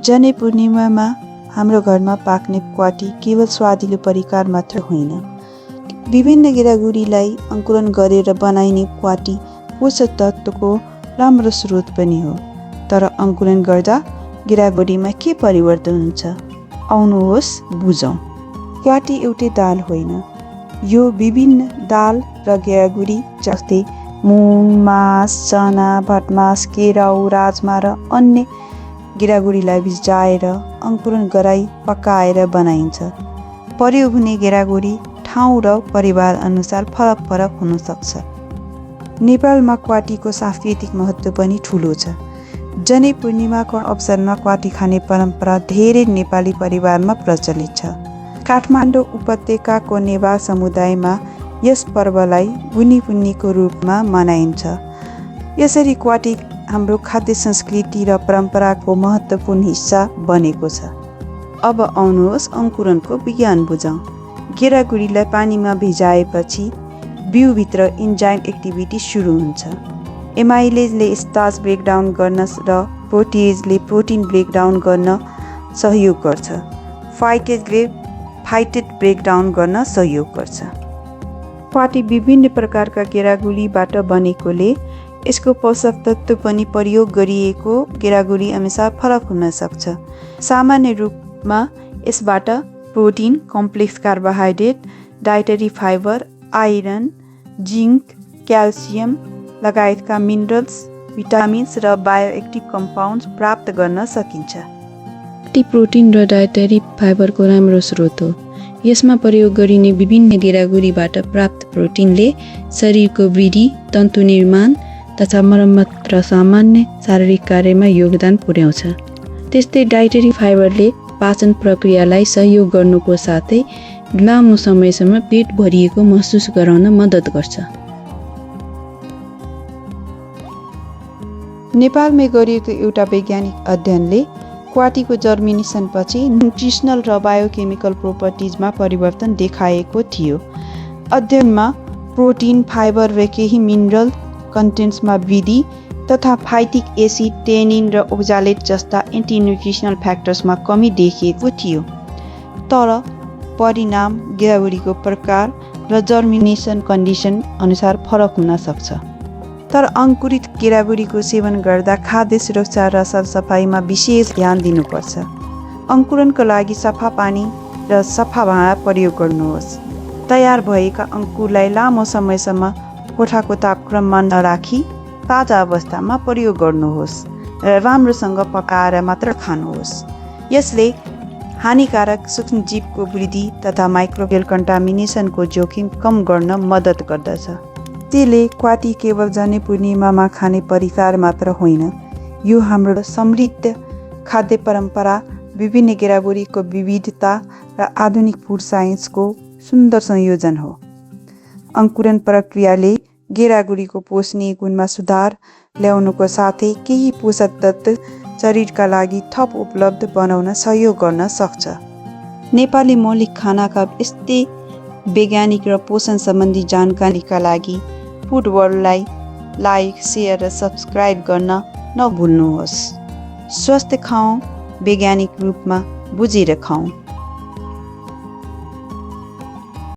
जनै पूर्णिमामा हाम्रो घरमा पाक्ने क्वाटी केवल स्वादिलो परिकार मात्र होइन। विभिन्न गेडागुडीलाई अङ्कुरण गरेर बनाइने क्वाटी पोषक तत्त्वको राम्रो स्रोत पनि हो। तर अङ्कुरण गर्दा गेडागुडीमा के परिवर्तन हुन्छ? आउनुहोस् बुझौँ। क्वाटी एउटै दाल होइन, यो विभिन्न दाल र गेडागुडी जस्तै मुङ, मास, चना, भटमास, केराउ, राजमा र अन्य गेडागुडीलाई भिजाएर अङ्कुरण गराई पकाएर बनाइन्छ। प्रयोग हुने गेडागुडी ठाउँ र परिवार अनुसार फरक फरक हुन सक्छ। नेपालमा क्वाटीको सांस्कृतिक महत्त्व पनि ठुलो छ। जनै पूर्णिमाको अवसरमा क्वाटी खाने परम्परा धेरै नेपाली परिवारमा प्रचलित छ। काठमाडौँ उपत्यकाको नेवार समुदायमा यस पर्वलाई बुनी पुन्नीको रूपमा मनाइन्छ। यसरी क्वाटी हाम्रो खाद्य संस्कृति र परम्पराको महत्त्वपूर्ण हिस्सा बनेको छ। अब आउनुहोस् अङ्कुरणको विज्ञान बुझौँ। गेडागुडीलाई पानीमा भिजाएपछि बिउभित्र इन्जाइम एक्टिभिटी सुरु हुन्छ। एमाइलेजले स्टार्च ब्रेकडाउन गर्न र प्रोटिएजले प्रोटिन ब्रेकडाउन गर्न सहयोग गर्छ। फाइटेजले फाइटेट ब्रेकडाउन गर्न सहयोग गर्छ। क्वाटी विभिन्न प्रकारका गेडागुडीबाट बनेकोले यसको पोषक तत्त्व पनि प्रयोग गरिएको गेडागुडी अनुसार फरक हुन सक्छ। सामान्य रूपमा यसबाट protein, complex carbohydrate, dietary fibre, iron, zinc, calcium लगायतका मिनरल्स, भिटामिन्स र बायोएक्टिभ कम्पाउन्ड्स प्राप्त गर्न सकिन्छ। क्वाटी प्रोटिन र डाइटरी फाइबरको राम्रो स्रोत हो। यसमा प्रयोग गरिने विभिन्न गेडागुडीबाट प्राप्त प्रोटिनले शरीरको वृद्धि, तन्तु निर्माण तथा मर्मत र सामान्य शारीरिक कार्यमा योगदान पुर्याउँछ। त्यस्तै डाइटरी फाइबरले पाचन प्रक्रियालाई सहयोग गर्नुको साथै लामो समयसम्म पेट भरिएको महसुस गराउन मद्दत गर्छ। नेपालमै गरिएको एउटा वैज्ञानिक अध्ययनले क्वाटीको जर्मिनेसन पछि न्युट्रिसनल र बायोकेमिकल प्रोपर्टिजमा परिवर्तन देखाएको थियो। अध्ययनमा प्रोटिन, फाइबर र केही मिनरल कन्टेन्ट्समा वृद्धि तथा फाइटिक एसिड, tannin र oxalate जस्ता एन्टिन्युट्रिसनल फ्याक्टर्समा कमी देखिएको थियो। तर परिणाम गेडागुडीको प्रकार र जर्मिनेसन कन्डिसन अनुसार फरक हुन सक्छ। तर अङ्कुरित गेडागुडीको सेवन गर्दा खाद्य सुरक्षा र सरसफाइमा विशेष ध्यान दिनुपर्छ। अङ्कुरणको लागि सफा पानी र सफा भाँडा प्रयोग गर्नुहोस्। तयार भएका अङ्कुरलाई लामो समयसम्म कोठाको तापक्रममा नराखी ताजा अवस्थामा प्रयोग गर्नुहोस् र राम्रोसँग पकाएर मात्र खानुहोस्। यसले हानिकारक सूक्ष्मजीवको वृद्धि तथा माइक्रोबियल कन्टामिनेसनको जोखिम कम गर्न मद्दत गर्दछ। त्यसले क्वाटी केवल जनै पूर्णिमामा खाने परिकार मात्र होइन, यो हाम्रो समृद्ध खाद्य परम्परा, विभिन्न गेडागुडीको विविधता र आधुनिक फुड साइन्सको सुन्दर संयोजन हो। अङ्कुरण प्रक्रियाले गेडागुडीको पोषणीय गुणमा सुधार ल्याउनुको साथै केही पोषक तत्त्व शरीरका लागि थप उपलब्ध बनाउन सहयोग गर्न सक्छ। नेपाली मौलिक खानाका यस्तै वैज्ञानिक र पोषण सम्बन्धी जानकारीका लागि फुड वर्ल्डलाई लाइक, सेयर र सब्सक्राइब गर्न नभुल्नुहोस्। स्वस्थ खाउँ, वैज्ञानिक रूपमा बुझेर खाउँ।